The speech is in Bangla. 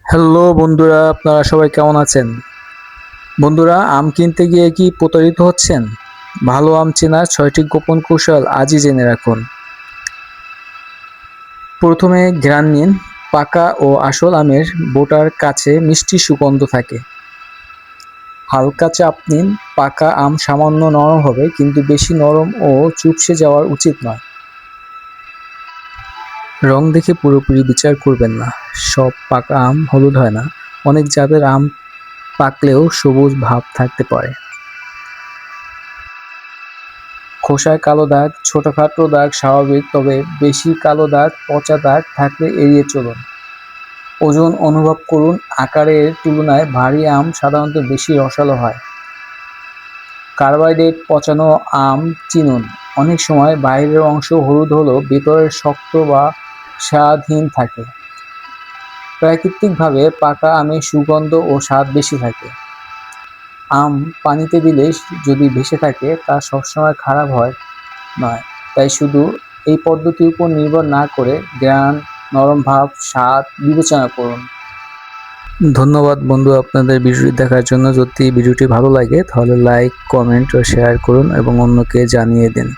হ্যালো বন্ধুরা, আপনারা সবাই কেমন আছেন? বন্ধুরা, আম কিনতে গিয়ে কি প্রতারিত হচ্ছেন? ভালো আম চেনার ৬টি গোপন কৌশল আজই জেনে রাখুন। প্রথমে ঘ্রাণ নিন। পাকা ও আসল আমের বোটার কাছে মিষ্টি সুগন্ধ থাকে। হালকা চাপ নিন। পাকা আম সামান্য নরম হবে, কিন্তু বেশি নরম ও চুপসে যাওয়ার উচিত নয়। রং দেখে পুরোপুরি বিচার করবেন না। সব পাকা আম হলুদ হয় না। অনেক জাতের আম পাকলেও সবুজ ভাব থাকতে পারে। খোসায় কালো দাগ, ছোটখাটো দাগ স্বাভাবিক, তবে বেশি কালো দাগ, পচা দাগ থাকলে এড়িয়ে চলুন। ওজন অনুভব করুন। আকারের তুলনায় ভারী আম সাধারণত বেশি রসালো হয়। কার্বাইডেট পচানো আম চিনুন। অনেক সময় বাইরের অংশ হলুদ হলেও ভেতরের শক্ত বা স্বাদহীন থাকে। প্রাকৃতিকভাবে পাকা আমে সুগন্ধ ও স্বাদ বেশি থাকে। আম পানিতে দিলে যদি ভেসে থাকে, তা সবসময় খারাপ হয় নয়। তাই শুধু এই পদ্ধতির উপর নির্ভর না করে ঘ্রাণ, নরম ভাব, স্বাদ বিবেচনা করুন। ধন্যবাদ বন্ধু আপনাদের ভিডিওটি দেখার জন্য। যদি ভিডিওটি ভালো লাগে তাহলে লাইক, কমেন্ট ও শেয়ার করুন এবং অন্যকে জানিয়ে দিন।